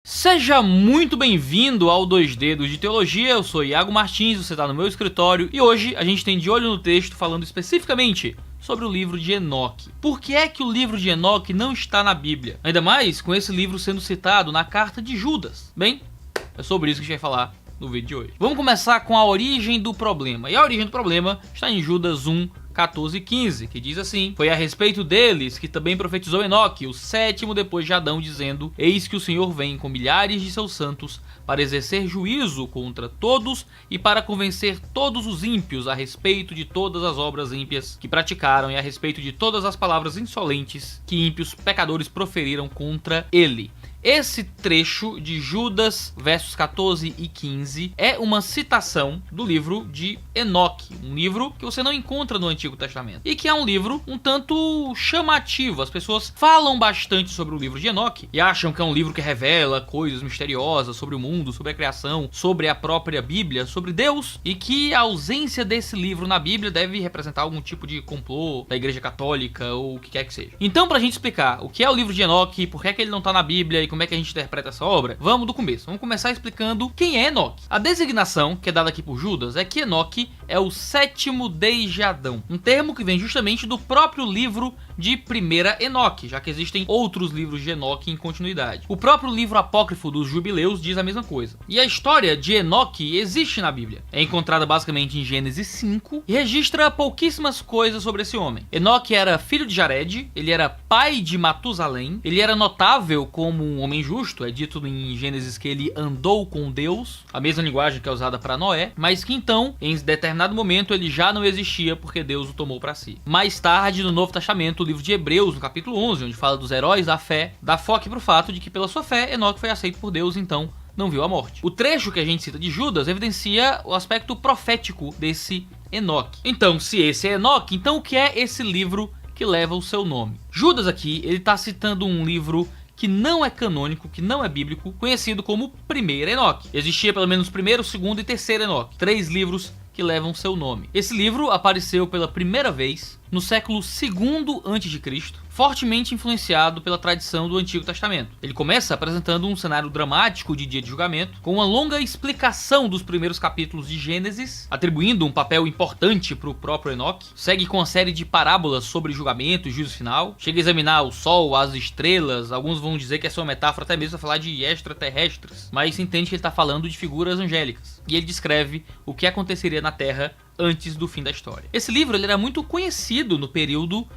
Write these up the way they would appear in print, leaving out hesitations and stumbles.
Seja muito bem-vindo ao 2 Dedos de Teologia, eu sou Iago Martins, você está no meu escritório e hoje a gente tem De Olho no Texto falando especificamente sobre o livro de Enoque. Por que é que o livro de Enoque não está na Bíblia? Ainda mais com esse livro sendo citado na carta de Judas. Bem, é sobre isso que a gente vai falar no vídeo de hoje. Vamos começar com a origem do problema. E a origem do problema está em Judas 1, 14 e 15, que diz assim: Foi a respeito deles que também profetizou Enoque, o sétimo depois de Adão, dizendo: Eis que o Senhor vem com milhares de seus santos para exercer juízo contra todos e para convencer todos os ímpios a respeito de todas as obras ímpias que praticaram e a respeito de todas as palavras insolentes que ímpios pecadores proferiram contra ele. Esse trecho de Judas, versos 14 e 15, é uma citação do livro de Enoque, um livro que você não encontra no Antigo Testamento, e que é um livro um tanto chamativo. As pessoas falam bastante sobre o livro de Enoque e acham que é um livro que revela coisas misteriosas sobre o mundo, sobre a criação, sobre a própria Bíblia, sobre Deus, e que a ausência desse livro na Bíblia deve representar algum tipo de complô da Igreja Católica ou o que quer que seja. Então, pra gente explicar o que é o livro de Enoque, por que é que ele não tá na Bíblia e como é que a gente interpreta essa obra, vamos do começo. Vamos começar explicando quem é Enoque. A designação que é dada aqui por Judas é que Enoque é o sétimo desde Adão, um termo que vem justamente do próprio livro de 1 Enoque, já que existem outros livros de Enoque em continuidade. O próprio livro apócrifo dos Jubileus diz a mesma coisa. E a história de Enoque existe na Bíblia. É encontrada basicamente em Gênesis 5 e registra pouquíssimas coisas sobre esse homem. Enoque era filho de Jared, ele era pai de Matusalém, ele era notável como um homem justo, é dito em Gênesis que ele andou com Deus, a mesma linguagem que é usada para Noé, mas que então, em determinado momento, ele já não existia porque Deus o tomou para si. Mais tarde, no Novo Testamento, o livro de Hebreus, no capítulo 11, onde fala dos heróis da fé, dá foco pro fato de que pela sua fé, Enoque foi aceito por Deus, então não viu a morte. O trecho que a gente cita de Judas evidencia o aspecto profético desse Enoque. Então, se esse é Enoque, então o que é esse livro que leva o seu nome? Judas aqui, ele está citando um livro que não é canônico, que não é bíblico, conhecido como 1 Enoque. Existia pelo menos 1º, 2º e 3º Enoque, 3 livros que levam seu nome. Esse livro apareceu pela primeira vez no século II a.C., fortemente influenciado pela tradição do Antigo Testamento. Ele começa apresentando um cenário dramático de dia de julgamento, com uma longa explicação dos primeiros capítulos de Gênesis, atribuindo um papel importante para o próprio Enoque. Segue com uma série de parábolas sobre julgamento e juízo final. Chega a examinar o sol, as estrelas. Alguns vão dizer que essa é uma metáfora até mesmo para falar de extraterrestres, mas se entende que ele está falando de figuras angélicas. E ele descreve o que aconteceria na Terra antes do fim da história. Esse livro ele era muito conhecido no período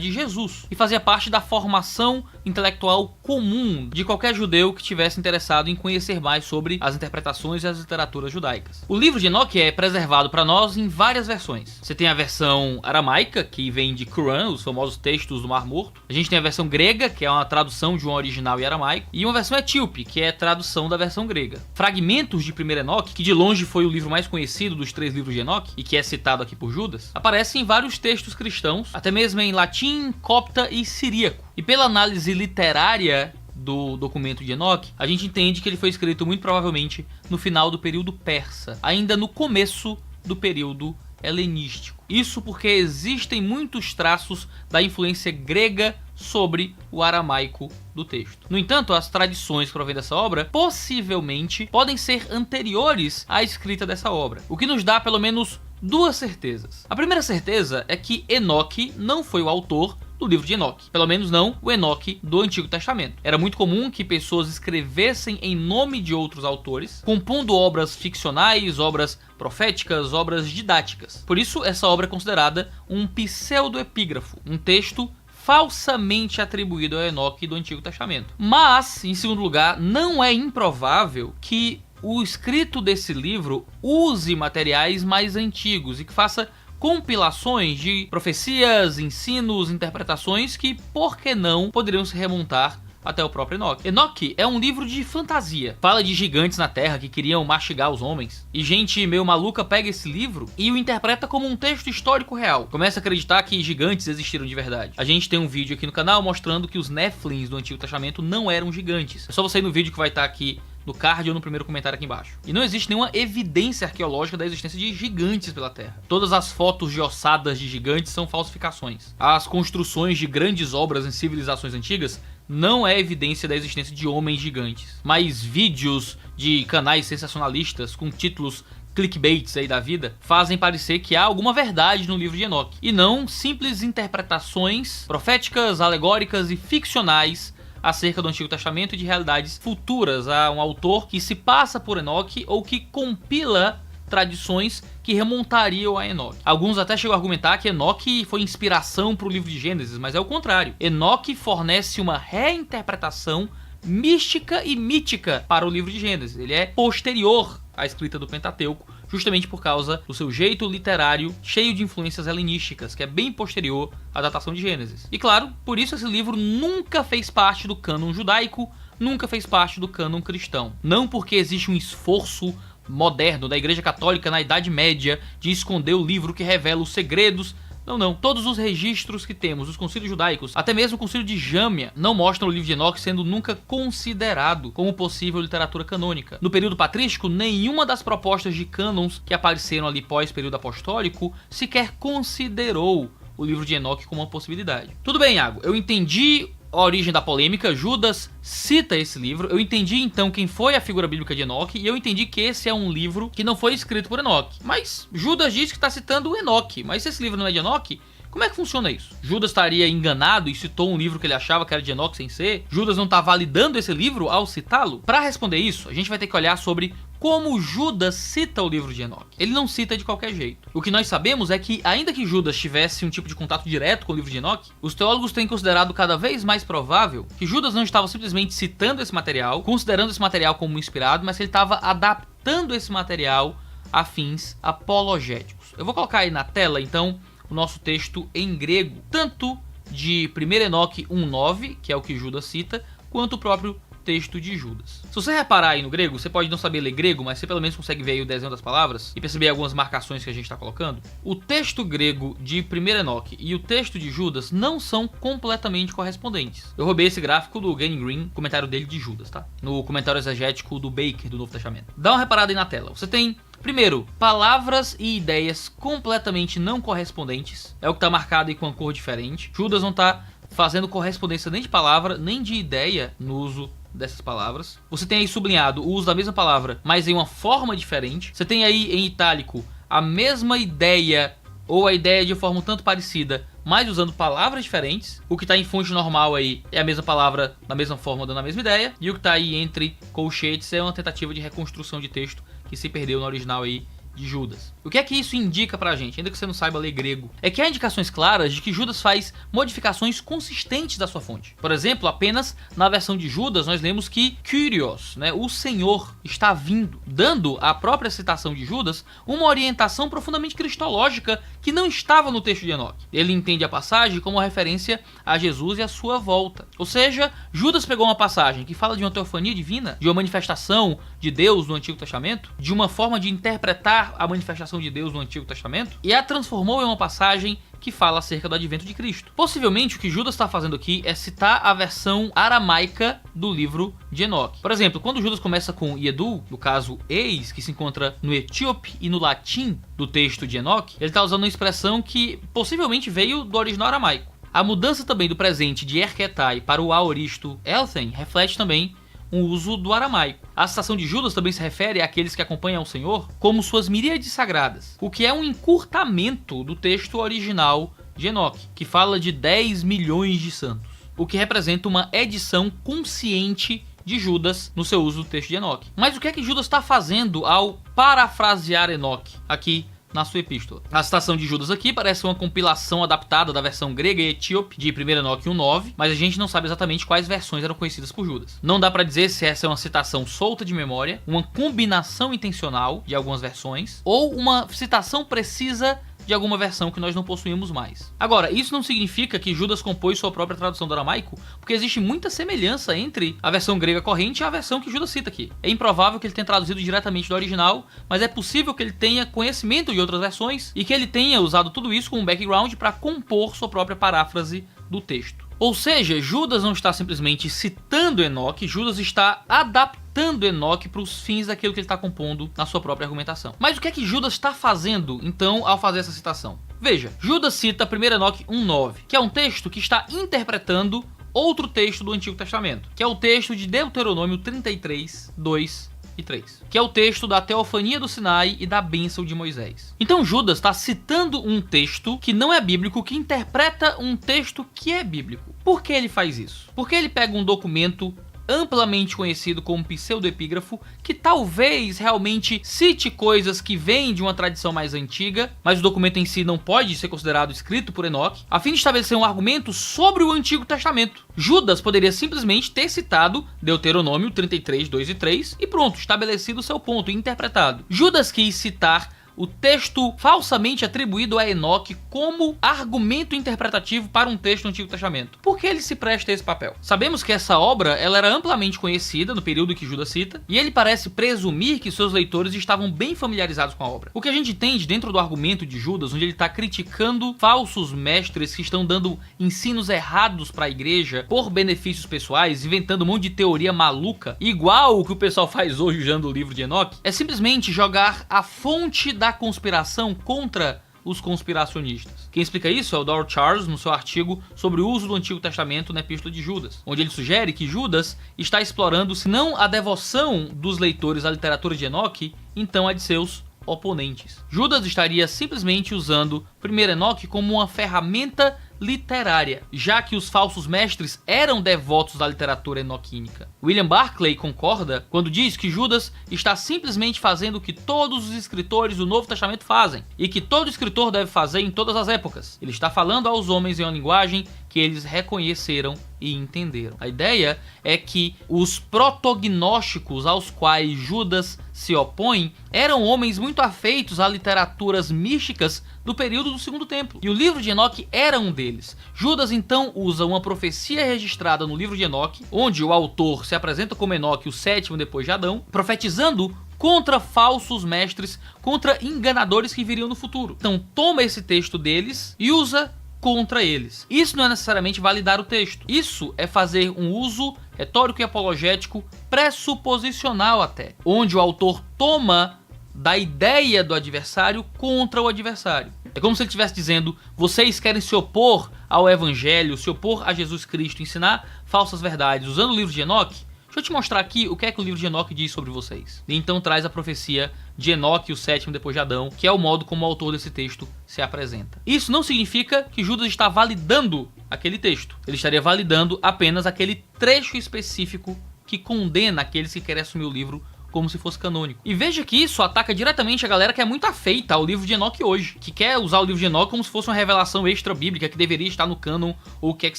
de Jesus e fazia parte da formação intelectual comum de qualquer judeu que tivesse interessado em conhecer mais sobre as interpretações e as literaturas judaicas. O livro de Enoque é preservado para nós em várias versões. Você tem a versão aramaica, que vem de Qumran, os famosos textos do Mar Morto. A gente tem a versão grega, que é uma tradução de um original em aramaico, e uma versão etíope, que é tradução da versão grega. Fragmentos de 1 Enoque, que de longe foi o livro mais conhecido dos 3 livros de Enoque, e que é citado aqui por Judas, aparece em vários textos cristãos, até mesmo em latim, copta e siríaco. E pela análise literária do documento de Enoque, a gente entende que ele foi escrito muito provavelmente no final do período persa, ainda no começo do período helenístico. Isso porque existem muitos traços da influência grega sobre o aramaico do texto. No entanto, as tradições que provêm dessa obra possivelmente podem ser anteriores à escrita dessa obra, o que nos dá pelo menos 2 certezas. A primeira certeza é que Enoque não foi o autor do livro de Enoque, pelo menos não o Enoque do Antigo Testamento. Era muito comum que pessoas escrevessem em nome de outros autores, compondo obras ficcionais, obras proféticas, obras didáticas. Por isso, essa obra é considerada um pseudoepígrafo, um texto falsamente atribuído a Enoque do Antigo Testamento. Mas, em segundo lugar, não é improvável que o escrito desse livro use materiais mais antigos e que faça compilações de profecias, ensinos, interpretações que, por que não, poderiam se remontar até o próprio Enoque. Enoque é um livro de fantasia. Fala de gigantes na Terra que queriam mastigar os homens. E gente meio maluca pega esse livro e o interpreta como um texto histórico real. Começa a acreditar que gigantes existiram de verdade. A gente tem um vídeo aqui no canal mostrando que os Néfilins do Antigo Testamento não eram gigantes. É só você ir no vídeo que vai estar aqui no card ou no primeiro comentário aqui embaixo. E não existe nenhuma evidência arqueológica da existência de gigantes pela Terra. Todas as fotos de ossadas de gigantes são falsificações. As construções de grandes obras em civilizações antigas não é evidência da existência de homens gigantes, mas vídeos de canais sensacionalistas com títulos clickbaits aí da vida fazem parecer que há alguma verdade no livro de Enoque, e não simples interpretações proféticas, alegóricas e ficcionais acerca do Antigo Testamento e de realidades futuras a um autor que se passa por Enoque ou que compila tradições que remontariam a Enoque. Alguns até chegam a argumentar que Enoque foi inspiração para o livro de Gênesis, mas é o contrário. Enoque fornece uma reinterpretação mística e mítica para o livro de Gênesis. Ele é posterior à escrita do Pentateuco, justamente por causa do seu jeito literário cheio de influências helenísticas, que é bem posterior à datação de Gênesis. E claro, por isso esse livro nunca fez parte do cânon judaico, nunca fez parte do cânon cristão. Não porque existe um esforço moderno da Igreja Católica na Idade Média de esconder o livro que revela os segredos. Não. Todos os registros que temos dos concílios judaicos, até mesmo o concílio de Jâmia, não mostram o livro de Enoque sendo nunca considerado como possível literatura canônica. No período patrístico, nenhuma das propostas de cânons que apareceram ali pós-período apostólico sequer considerou o livro de Enoque como uma possibilidade. Tudo bem, Iago, eu entendi a origem da polêmica, Judas cita esse livro, eu entendi então quem foi a figura bíblica de Enoque, e eu entendi que esse é um livro que não foi escrito por Enoque. Mas Judas diz que está citando Enoque, mas se esse livro não é de Enoque, como é que funciona isso? Judas estaria enganado e citou um livro que ele achava que era de Enoque sem ser? Judas não está validando esse livro ao citá-lo? Para responder isso, a gente vai ter que olhar sobre como Judas cita o livro de Enoque. Ele não cita de qualquer jeito. O que nós sabemos é que, ainda que Judas tivesse um tipo de contato direto com o livro de Enoque, os teólogos têm considerado cada vez mais provável que Judas não estava simplesmente citando esse material, considerando esse material como inspirado, mas que ele estava adaptando esse material a fins apologéticos. Eu vou colocar aí na tela, então, o nosso texto em grego, tanto de 1 Enoque 1:9, que é o que Judas cita, quanto o próprio texto de Judas. Se você reparar aí no grego, você pode não saber ler grego, mas você pelo menos consegue ver aí o desenho das palavras e perceber algumas marcações que a gente está colocando. O texto grego de 1 Enoque e o texto de Judas não são completamente correspondentes. Eu roubei esse gráfico do Gany Green, comentário dele de Judas, tá? No comentário exegético do Baker, do Novo Testamento. Dá uma reparada aí na tela. Você tem, primeiro, palavras e ideias completamente não correspondentes. É o que está marcado aí com uma cor diferente. Judas não está fazendo correspondência nem de palavra, nem de ideia no uso dessas palavras. Você tem aí sublinhado o uso da mesma palavra, mas em uma forma diferente. Você tem aí em itálico a mesma ideia, ou a ideia de forma um tanto parecida, mas usando palavras diferentes. O que está em fonte normal aí é a mesma palavra, na mesma forma, dando a mesma ideia. E o que está aí entre colchetes é uma tentativa de reconstrução de texto que se perdeu no original aí de Judas. O que é que isso indica pra gente, ainda que você não saiba ler grego? É que há indicações claras de que Judas faz modificações consistentes da sua fonte. Por exemplo, apenas na versão de Judas nós lemos que Kyrios, o Senhor, está vindo, dando à própria citação de Judas uma orientação profundamente cristológica que não estava no texto de Enoque. Ele entende a passagem como referência a Jesus e a sua volta. Ou seja, Judas pegou uma passagem que fala de uma teofania divina, de uma manifestação de Deus no Antigo Testamento, de uma forma de interpretar a manifestação de Deus no Antigo Testamento, e a transformou em uma passagem que fala acerca do advento de Cristo. Possivelmente o que Judas está fazendo aqui é citar a versão aramaica do livro de Enoque. Por exemplo, quando Judas começa com Iedu, no caso eis, que se encontra no etíope e no latim do texto de Enoque, ele está usando uma expressão que possivelmente veio do original aramaico. A mudança também do presente de erketai para o aoristo elthen reflete também o uso do aramaico. A citação de Judas também se refere àqueles que acompanham o Senhor como suas miríades sagradas, o que é um encurtamento do texto original de Enoque, que fala de 10 milhões de santos, o que representa uma edição consciente de Judas no seu uso do texto de Enoque. Mas o que é que Judas está fazendo ao parafrasear Enoque aqui na sua epístola? A citação de Judas aqui parece uma compilação adaptada da versão grega e etíope de 1 Enoque 1:9, mas a gente não sabe exatamente quais versões eram conhecidas por Judas. Não dá para dizer se essa é uma citação solta de memória, uma combinação intencional de algumas versões, ou uma citação precisa de alguma versão que nós não possuímos mais. Agora, isso não significa que Judas compôs sua própria tradução do aramaico, porque existe muita semelhança entre a versão grega corrente e a versão que Judas cita aqui. É improvável que ele tenha traduzido diretamente do original, mas é possível que ele tenha conhecimento de outras versões e que ele tenha usado tudo isso como background para compor sua própria paráfrase do texto. Ou seja, Judas não está simplesmente citando Enoque, Judas está adaptando Enoque para os fins daquilo que ele está compondo na sua própria argumentação. Mas o que é que Judas está fazendo, então, ao fazer essa citação? Veja, Judas cita 1 Enoque 1:9, que é um texto que está interpretando outro texto do Antigo Testamento, que é o texto de Deuteronômio 33, 2 e 3, que é o texto da teofania do Sinai e da bênção de Moisés. Então Judas está citando um texto que não é bíblico, que interpreta um texto que é bíblico. Por que ele faz isso? Porque ele pega um documento amplamente conhecido como pseudoepígrafo, que talvez realmente cite coisas que vêm de uma tradição mais antiga, mas o documento em si não pode ser considerado escrito por Enoque, a fim de estabelecer um argumento sobre o Antigo Testamento. Judas poderia simplesmente ter citado Deuteronômio 33, 2 e 3 e pronto, estabelecido seu ponto e interpretado. Judas quis citar o texto falsamente atribuído a Enoque como argumento interpretativo para um texto do Antigo Testamento. Por que ele se presta a esse papel? Sabemos que essa obra ela era amplamente conhecida no período que Judas cita, e ele parece presumir que seus leitores estavam bem familiarizados com a obra. O que a gente entende dentro do argumento de Judas, onde ele está criticando falsos mestres que estão dando ensinos errados para a igreja por benefícios pessoais, inventando um monte de teoria maluca, igual o que o pessoal faz hoje usando o livro de Enoque, é simplesmente jogar a fonte da conspiração contra os conspiracionistas. Quem explica isso é o Doral Charles no seu artigo sobre o uso do Antigo Testamento na Epístola de Judas, onde ele sugere que Judas está explorando, se não a devoção dos leitores à literatura de Enoque, então a de seus oponentes. Judas estaria simplesmente usando 1 Enoque como uma ferramenta literária, já que os falsos mestres eram devotos da literatura enoquínica. William Barclay concorda quando diz que Judas está simplesmente fazendo o que todos os escritores do Novo Testamento fazem, e que todo escritor deve fazer em todas as épocas. Ele está falando aos homens em uma linguagem que eles reconheceram e entenderam. A ideia é que os protognósticos aos quais Judas se opõe eram homens muito afeitos a literaturas místicas do período do Segundo Templo, e o livro de Enoque era um deles. Judas então usa uma profecia registrada no livro de Enoque, onde o autor se apresenta como Enoque, o sétimo depois de Adão, profetizando contra falsos mestres, contra enganadores que viriam no futuro. Então toma esse texto deles e usa contra eles. Isso não é necessariamente validar o texto. Isso é fazer um uso retórico e apologético pressuposicional até, onde o autor toma da ideia do adversário contra o adversário. É como se ele estivesse dizendo: vocês querem se opor ao evangelho, se opor a Jesus Cristo, ensinar falsas verdades usando o livro de Enoque? Deixa eu te mostrar aqui o que é que o livro de Enoque diz sobre vocês. E então traz a profecia de Enoque, o sétimo depois de Adão, que é o modo como o autor desse texto se apresenta. Isso não significa que Judas está validando aquele texto. Ele estaria validando apenas aquele trecho específico que condena aqueles que querem assumir o livro como se fosse canônico. E veja que isso ataca diretamente a galera que é muito afeita ao livro de Enoque hoje, que quer usar o livro de Enoque como se fosse uma revelação extra bíblica que deveria estar no cânon, ou o que é que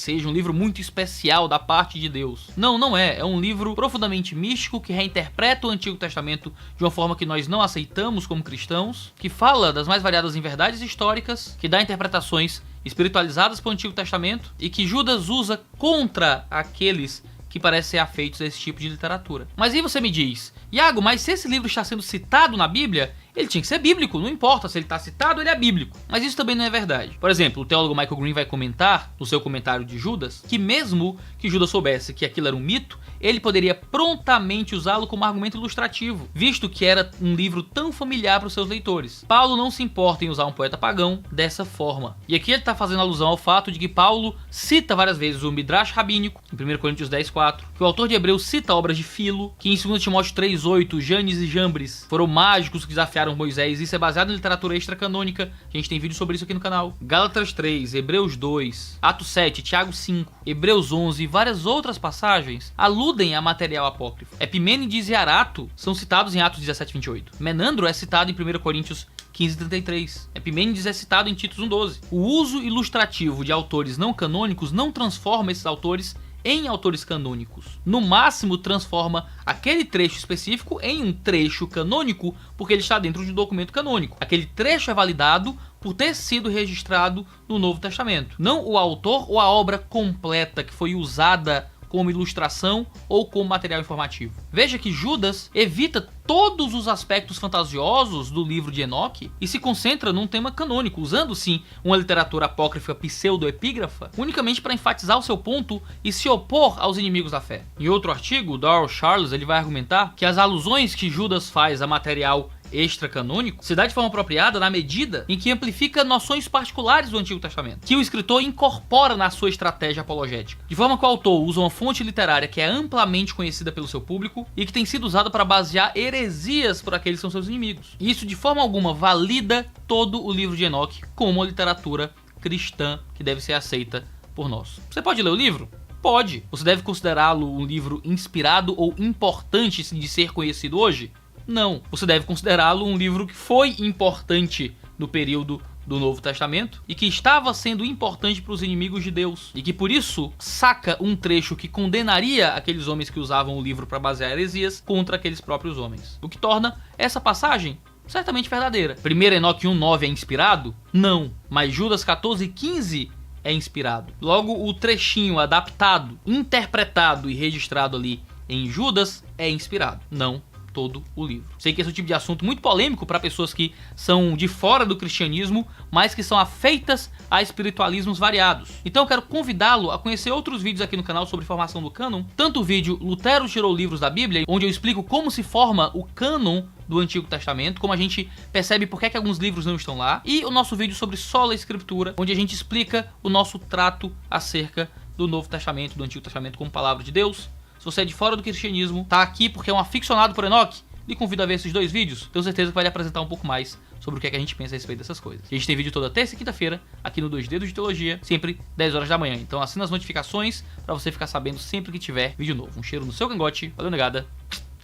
seja, um livro muito especial da parte de Deus. Não, não é. É um livro profundamente místico que reinterpreta o Antigo Testamento de uma forma que nós não aceitamos como cristãos, que fala das mais variadas inverdades históricas, que dá interpretações espiritualizadas para o Antigo Testamento e que Judas usa contra aqueles que parecem ser afeitos a esse tipo de literatura. Mas aí você me diz: Iago, mas se esse livro está sendo citado na Bíblia, ele tinha que ser bíblico, não importa se ele está citado, ele é bíblico. Mas isso também não é verdade. Por exemplo, o teólogo Michael Green vai comentar, no seu comentário de Judas, que mesmo que Judas soubesse que aquilo era um mito, ele poderia prontamente usá-lo como argumento ilustrativo, visto que era um livro tão familiar para os seus leitores. Paulo não se importa em usar um poeta pagão dessa forma. E aqui ele está fazendo alusão ao fato de que Paulo cita várias vezes o Midrash rabínico, em 1 Coríntios 10:4, que o autor de Hebreus cita obras de Filo, que em 2 Timóteo 3:8, Janes e Jambres foram mágicos que desafiaram Moisés. Isso é baseado em literatura extra-canônica. A gente tem vídeo sobre isso aqui no canal. Gálatas 3, Hebreus 2, Atos 7, Tiago 5, Hebreus 11 e várias outras passagens aludem a material apócrifo. Epimênides e Arato são citados em Atos 17:28. Menandro é citado em 1 Coríntios 15:33. Epimênides é citado em Titus 1:12. O uso ilustrativo de autores não canônicos não transforma esses autores em autores canônicos. No máximo, transforma aquele trecho específico em um trecho canônico, porque ele está dentro de um documento canônico. Aquele trecho é validado por ter sido registrado no Novo Testamento, não o autor ou a obra completa que foi usada como ilustração ou como material informativo. Veja que Judas evita todos os aspectos fantasiosos do livro de Enoque e se concentra num tema canônico, usando sim uma literatura apócrifa pseudoepígrafa unicamente para enfatizar o seu ponto e se opor aos inimigos da fé. Em outro artigo, Doral Charles ele vai argumentar que as alusões que Judas faz a material extracanônico se dá de forma apropriada na medida em que amplifica noções particulares do Antigo Testamento, que o escritor incorpora na sua estratégia apologética, de forma que o autor usa uma fonte literária que é amplamente conhecida pelo seu público e que tem sido usada para basear heresias por aqueles que são seus inimigos. E isso de forma alguma valida todo o livro de Enoque como uma literatura cristã que deve ser aceita por nós. Você pode ler o livro? Pode. Você deve considerá-lo um livro inspirado ou importante de ser conhecido hoje? Não. Você deve considerá-lo um livro que foi importante no período do Novo Testamento e que estava sendo importante para os inimigos de Deus e que por isso saca um trecho que condenaria aqueles homens que usavam o livro para basear heresias contra aqueles próprios homens, o que torna essa passagem certamente verdadeira. 1 Enoque 1:9 é inspirado? Não, mas Judas 14:15 é inspirado. Logo, o trechinho adaptado, interpretado e registrado ali em Judas é inspirado, não todo o livro. Sei que esse é um tipo de assunto muito polêmico para pessoas que são de fora do cristianismo, mas que são afeitas a espiritualismos variados. Então eu quero convidá-lo a conhecer outros vídeos aqui no canal sobre formação do cânon, tanto o vídeo Lutero tirou livros da Bíblia, onde eu explico como se forma o cânon do Antigo Testamento, como a gente percebe por que alguns livros não estão lá, e o nosso vídeo sobre sola escritura, onde a gente explica o nosso trato acerca do Novo Testamento, do Antigo Testamento como palavra de Deus. Se você é de fora do cristianismo, tá aqui porque é um aficionado por Enoque, lhe convido a ver esses dois vídeos. Tenho certeza que vai lhe apresentar um pouco mais sobre o que é que a gente pensa a respeito dessas coisas. A gente tem vídeo toda terça e quinta-feira aqui no 2 Dedos de Teologia, sempre 10 horas da manhã. Então assina as notificações para você ficar sabendo sempre que tiver vídeo novo. Um cheiro no seu cangote, valeu negada,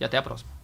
e até a próxima.